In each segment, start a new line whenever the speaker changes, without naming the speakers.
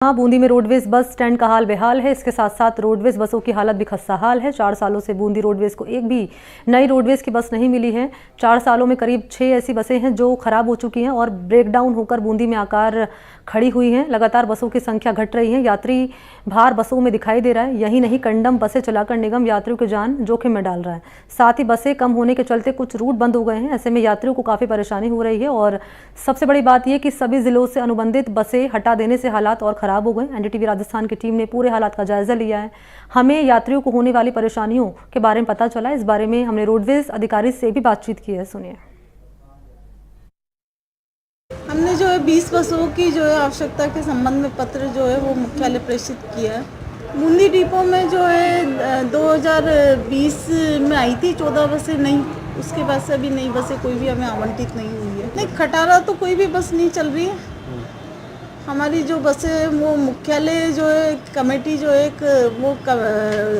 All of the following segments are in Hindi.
हाँ, बूंदी में रोडवेज बस स्टैंड का हाल बेहाल है। इसके साथ साथ रोडवेज बसों की हालत भी खस्ता हाल है। 4 सालों से बूंदी रोडवेज को एक भी नई रोडवेज की बस नहीं मिली है। 4 सालों में करीब 6 ऐसी बसें हैं जो खराब हो चुकी हैं और ब्रेकडाउन होकर बूंदी में आकर खड़ी हुई हैं। लगातार बसों की संख्या घट रही है। यात्री भार बसों में दिखाई दे रहा है। यही नहीं, कंडम बसें चलाकर निगम यात्रियों की जान जोखिम में डाल रहा है। साथ ही बसें कम होने के चलते कुछ रूट बंद हो गए हैं। ऐसे में यात्रियों को काफ़ी परेशानी हो रही है और सबसे बड़ी बात यह कि सभी जिलों से अनुबंधित बसें हटा देने से हालात और खराब हो गए। एनडीटीवी राजस्थान की टीम ने पूरे हालात का जायजा लिया है। हमें यात्रियों को होने वाली परेशानियों के बारे में पता चला। इस बारे में हमने रोडवेज अधिकारी से भी बातचीत की है, सुनिए।
हमने जो है 20 बसों की जो है आवश्यकता के संबंध में पत्र जो है वो मुख्यालय प्रेषित किया है। बूंदी डिपो में जो है 2020 में आई थी 14 बसें, नहीं उसके बाद से अभी नई बसें कोई भी हमें आवंटित नहीं हुई है। नहीं, खटारा तो कोई भी बस नहीं चल रही है। हमारी जो बसें वो मुख्यालय जो है कमेटी जो है एक वो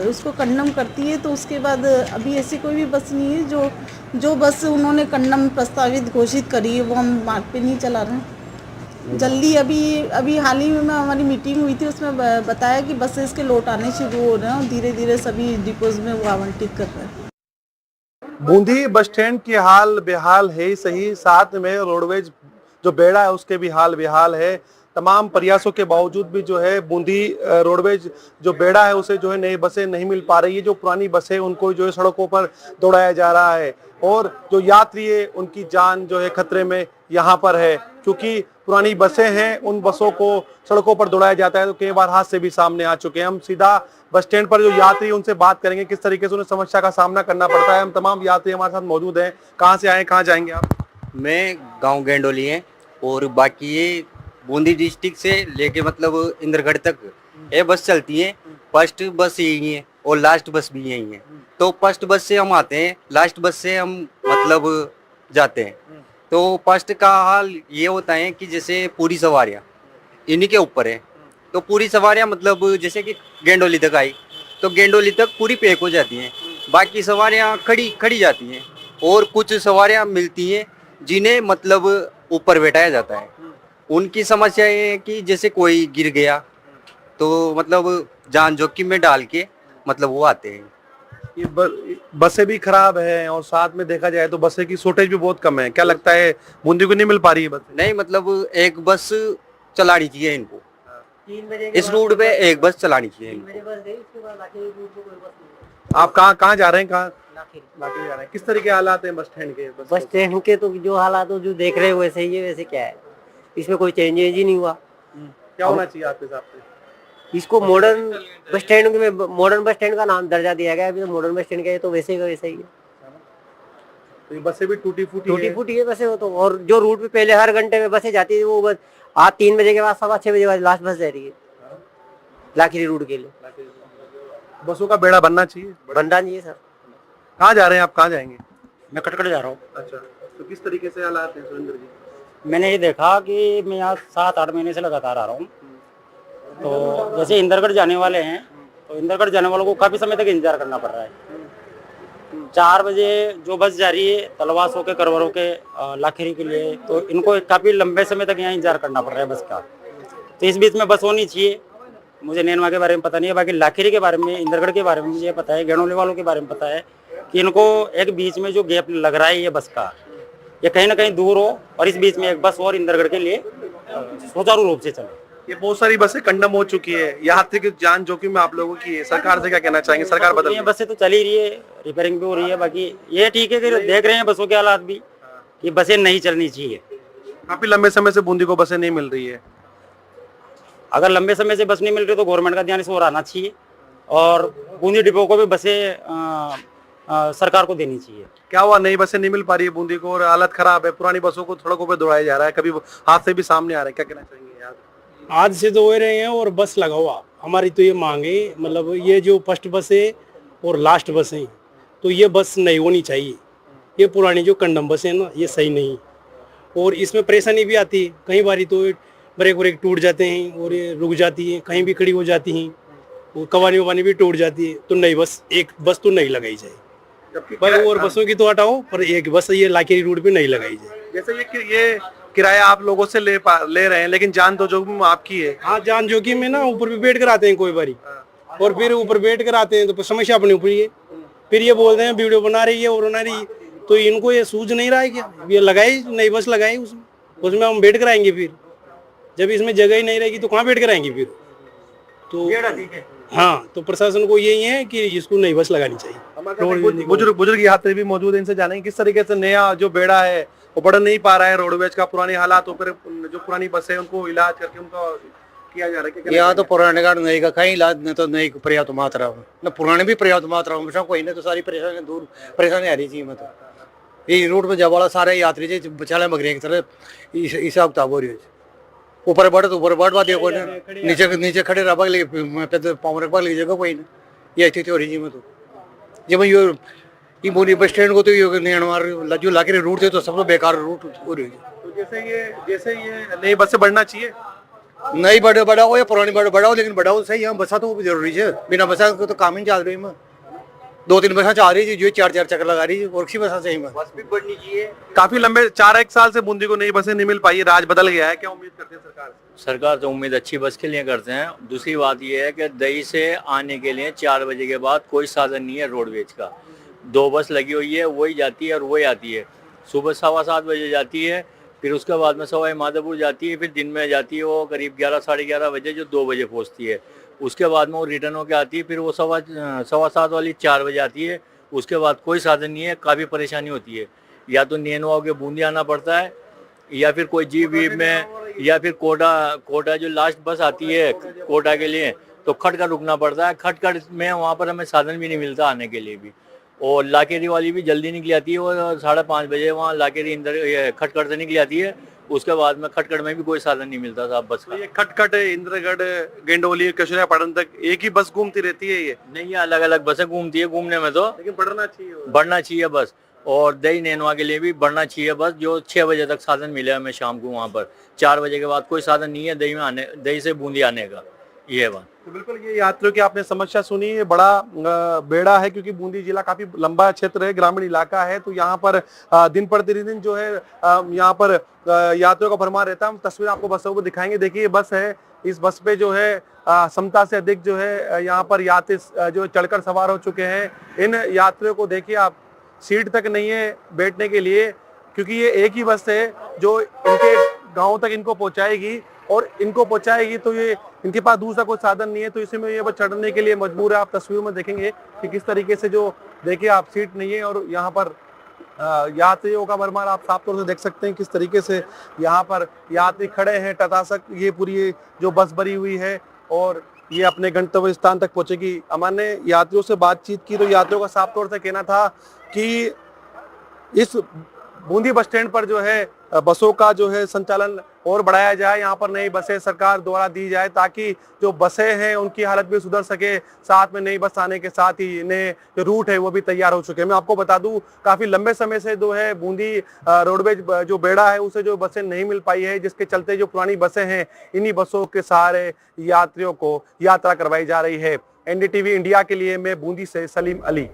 उसको कंडम करती है, तो उसके बाद अभी ऐसी कोई भी बस नहीं है। जो बस उन्होंने कंडम प्रस्तावित घोषित करी है वो हम मार्ग पे नहीं चला रहे हैं। जल्दी अभी हाल ही में हमारी मीटिंग हुई थी, उसमें बताया कि बसेस के लौट आने शुरू हो रहे हैं और धीरे धीरे सभी डिपोज में वो आवंटित कर रहे हैं।
बूंदी बस स्टैंड की हाल बेहाल है ही सही, साथ में रोडवेज जो बेड़ा है उसके भी हाल बेहाल है। तमाम प्रयासों के बावजूद भी जो है बूंदी रोडवेज जो बेड़ा है उसे जो है नई बसें नहीं मिल पा रही है। जो पुरानी बसें उनको जो है सड़कों पर दौड़ाया जा रहा है और जो यात्री है उनकी जान जो है खतरे में यहाँ पर है, क्योंकि पुरानी बसें हैं, उन बसों को सड़कों पर दौड़ाया जाता है तो कई बार हादसे भी सामने आ चुके हैं। हम सीधा बस स्टैंड पर जो यात्री उनसे बात करेंगे किस तरीके से उन्हें समस्या का सामना करना पड़ता है। हम तमाम यात्री हमारे साथ मौजूद हैं। कहाँ से आए, कहाँ जाएंगे आप?
मैं गांव गेंडोली है और बाकी ये बूंदी डिस्ट्रिक्ट से लेके मतलब इंद्रगढ़ तक ये बस चलती है। फर्स्ट बस यही है और लास्ट बस भी यही है। तो फर्स्ट बस से हम आते हैं, लास्ट बस से हम मतलब जाते हैं। तो फर्स्ट का हाल ये होता है कि जैसे पूरी सवारियाँ इन्हीं के ऊपर है। तो पूरी सवारियाँ मतलब जैसे कि गेंडोली तक आई तो गेंडोली तक पूरी पैक हो जाती हैं, बाकी सवारियाँ खड़ी जाती हैं और कुछ सवारियाँ मिलती हैं जिन्हें मतलब ऊपर बैठाया जाता है। उनकी समस्या ये है कि जैसे कोई गिर गया तो मतलब जान जोखिम में डाल के मतलब वो आते हैं।
ये बसें भी खराब है और साथ में देखा जाए तो बसें की शॉर्टेज भी बहुत कम है। क्या लगता है बूंदी को नहीं मिल पा रही है बस?
नहीं, मतलब एक बस चलानी चाहिए इनको, इस रूट पे एक बस चलानी चाहिए इनको।
आप कहाँ जा रहे हैं? कहाँ लाके जा रहे हैं? किस तरह के हालात हैं बस स्टैंड के?
बस स्टैंड के तो जो हालात हो जो देख रहे हो वैसे ही है। वैसे क्या है, इसमें कोई चेंजेज ही नहीं हुआ।
क्या होना चाहिए आपके हिसाब से?
इसको मॉडर्न बस स्टैंड में मॉडर्न बस स्टैंड का नाम दर्जा दिया गया है। अभी तो मॉडर्न बस स्टैंड का है तो वैसे का वैसा ही है।
तो ये बसें भी टूटी फूटी
है बसें हो तो। और जो रूट पे पहले हर घंटे में बसें जाती थी वो बस आज 3 बजे के बाद 6:15 बजे बाद लास्ट बस जा रही है लाखिरी रूट के लिए।
बसों का बेड़ा बनना चाहिए।
बनना नहीं है सर।
कहाँ जा रहे हैं आप? कहाँ जाएंगे?
मैं कटकट जा रहा हूँ।
अच्छा, तो किस तरीके से हालात हैं सुरेंद्र जी?
मैंने ये देखा कि मैं यहाँ 7-8 महीने से लगातार आ रहा हूँ। तो जैसे इंद्रगढ़ जाने वाले हैं तो इंद्रगढ़ जाने वालों को काफ़ी समय तक इंतजार करना पड़ रहा है। 4 बजे जो बस जा रही है तलवास होके करवर होके लाखेरी के लिए, तो इनको काफ़ी लंबे समय तक यहाँ इंतजार करना पड़ रहा है बस का। तो इस बीच में बस होनी चाहिए। मुझे नैनवा के बारे में पता नहीं है, बाकी लाखेरी के बारे में, इंद्रगढ़ के बारे में मुझे पता है, गेंडोली वालों के बारे में पता है कि इनको एक बीच में जो गैप लग रहा है ये बस का, ये कहीं ना कहीं दूर हो और इस बीच में एक बस और इंद्रगढ़ के लिए सुचारू रूप से चले।
ये बहुत सारी बसें कंडम हो चुकी है, यात्री की जान जोखिम में आप लोगों की है। सरकार से क्या कहना चाहेंगे? सरकार बदल रही है,
बसें तो चल ही रही है, रिपेयरिंग भी हो रही है। बाकी ये ठीक है कि देख रहे हैं बसों के हालात भी कि बसें नहीं चलनी चाहिए।
काफी लंबे समय से बूंदी को बसें नहीं मिल रही है।
अगर लंबे समय से बस नहीं मिल रही तो गवर्नमेंट का ध्यान इस ओर आना चाहिए और बूंदी डिपो को भी बसें सरकार को देनी चाहिए।
क्या हुआ, नई बसें नहीं मिल पा रही है बूंदी को और हालत खराब है? पुरानी बसों को सड़कों पर दौड़ाया जा रहा है, कभी हादसे भी सामने आ रहे हैं। क्या कहना चाहेंगे यार?
आज से तो हो रहे हैं और बस लगा हुआ। हमारी तो ये मांग है, मतलब ये जो फर्स्ट बस है और लास्ट बस है तो ये बस नहीं होनी चाहिए। ये पुरानी जो कंडम बस है ना, ये सही नहीं और इसमें परेशानी भी आती है। कई बारी तो ब्रेक टूट जाते हैं और ये रुक जाती हैं, कहीं भी खड़ी हो जाती हैं और कवानी ववानी भी टूट जाती है। तो नई बस, एक बस तो नहीं लगाई जाए पर और बसों की तो हटाओ, पर एक बस ये लाखेरी रूट पे नहीं लगाई जाए।
जैसे ये किराया आप लोगों से ले रहे हैं, लेकिन जान तो जोखिम आपकी है।
हाँ, जान जोखिम में ना ऊपर भी बैठ कर आते हैं कोई बारी, और फिर ऊपर बैठ कर आते हैं तो समस्या अपने ऊपर ही है। फिर ये बोलते हैं वीडियो बना रही है और बना रही है, तो इनको ये सूझ नहीं रहा है क्या? ये लगाई नई बस लगाई, उसमें हम बैठ कर आएंगे, फिर जब इसमें जगह ही नहीं रहेगी तो कहाँ बैठ कर आएंगे फिर? तो हाँ, तो प्रशासन को यही है कि इसको नई बस लगानी चाहिए।
बुजुर्ग यात्री भी मौजूद है, इनसे जानेंगे किस तरीके से नया जो बेड़ा है वो बढ़ नहीं पा रहा है रोडवेज का, पुराने हालात ऊपर जो पुरानी बस है उनको इलाज करके उनका किया जा रहा है।
यहाँ तो पुराने का नई का कहीं इलाज नहीं, तो नई पर्याप्त मात्रा में न पुराने भी पर्याप्त मात्रा में कोई नहीं, तो सारी परेशानी दूर परेशानी आ रही थी। मतलब ये रूट में जब वाला सारे यात्री जी बचाले मगरे की तरह हिसाब किताब हो रही है। ऊपर बढ़ बात देखो ना, नीचे खड़े रह पाँव रख लगी जगह कोई नहीं, ये स्थिति हो रही जी। में तो जब ये बोली बस स्टैंड को तो जो लाके रूट थे तो सब लोग बेकार रूट हो रही है।
तो जैसे ये नई बस से बढ़ना चाहिए,
नई बढ़ाओ या पुरानी बढ़ाओ, लेकिन बढ़ाओ सही है। बसा तो जरूरी है, बिना बसा तो काम ही चल रही है। 2-3 बसा चाह रही है, जो 4-4 चक्कर लगा रही है, और किसी बसा सही में
बस भी बढ़नी चाहिए।
काफी लंबे 4-1 साल से बूंदी को नई बसें नहीं मिल पाई, राज बदल गया है, क्या उम्मीद करते हैं सरकार से?
सरकार तो उम्मीद अच्छी बस के लिए करते हैं। दूसरी बात यह है कि दही से आने के लिए 4 बजे के बाद कोई साधन नहीं है रोडवेज का। 2 बस लगी हुई है, वही जाती है और वही आती है। सुबह 7:15 बजे जाती है, फिर उसके बाद में सवाई माधोपुर जाती है, फिर दिन में जाती है वो करीब 11-11:30 बजे, जो 2 बजे पहुंचती है। उसके बाद में वो रिटर्न होकर आती है, फिर वो 7:15 वाली 4 बजे आती है। उसके बाद कोई साधन नहीं है, काफ़ी परेशानी होती है। या तो नैनवा होकर बूंदी आना पड़ता है, या फिर कोई जीप वीप में, या फिर कोटा जो लास्ट बस आती है कोटा के लिए, तो खटकर रुकना पड़ता है। खटकर में वहाँ पर हमें साधन भी नहीं मिलता आने के लिए भी। और लाकेरी वाली भी जल्दी निकली आती है, वो 5:30 बजे वहाँ लाकेरी खटखट से निकली आती है। उसके बाद में खटखट में भी कोई साधन नहीं मिलता साहब बस का।
ये खटखट इंद्रगढ़ गेंडोली कशुरापाटन तक एक ही बस घूमती रहती है? ये
नहीं, ये अलग अलग बसें घूमती है घूमने में, तो
लेकिन
बढ़ना चाहिए बस। और दही नैनवा के लिए भी बढ़ना चाहिए बस, जो 6 बजे तक साधन मिले हमें शाम को। वहाँ पर 4 बजे के बाद कोई साधन नहीं है दही से बूंदी आने का, ये है बात।
तो बिल्कुल ये यात्रियों की आपने समस्या सुनी, ये बड़ा बेड़ा है, क्योंकि बूंदी जिला काफी लंबा क्षेत्र है, ग्रामीण इलाका है, तो यहाँ पर दिन प्रतिदिन जो है यहाँ पर यात्रियों का भरमार रहता है। हम तस्वीर आपको बसों को दिखाएंगे। देखिए ये बस है, इस बस पे जो है क्षमता से अधिक जो है यहाँ पर यात्री जो चढ़कर सवार हो चुके हैं। इन यात्रियों को देखिए आप, सीट तक नहीं है बैठने के लिए, क्योंकि ये एक ही बस है जो इनके गाँव तक इनको पहुँचाएगी, और इनको पहुंचाएगी तो ये इनके पास दूसरा कोई साधन नहीं है, तो इसी में ये बस चढ़ने के लिए मजबूर है। आप तस्वीर में देखेंगे कि किस तरीके से जो देखिए आप सीट नहीं है, और यहाँ पर यात्रियों का भरमार आप साफ तौर से देख सकते हैं किस तरीके से यहाँ पर यात्री खड़े हैं टटासक। ये पूरी जो बस भरी हुई है और ये अपने गंतव्य स्थान तक पहुंचेगी। अमन ने यात्रियों से बातचीत की तो यात्रियों का साफ तौर से कहना था कि इस बूंदी बस स्टैंड पर जो है बसों का जो है संचालन और बढ़ाया जाए, यहाँ पर नई बसें सरकार द्वारा दी जाए, ताकि जो बसें हैं उनकी हालत भी सुधर सके। साथ में नई बस आने के साथ ही नए जो रूट है वो भी तैयार हो चुके हैं। मैं आपको बता दूं काफी लंबे समय से जो है बूंदी रोडवेज जो बेड़ा है उसे जो बसें नहीं मिल पाई है, जिसके चलते जो पुरानी बसें हैं इन्हीं बसों के सहारे यात्रियों को यात्रा करवाई जा रही है। NDTV इंडिया के लिए मैं बूंदी से सलीम अली।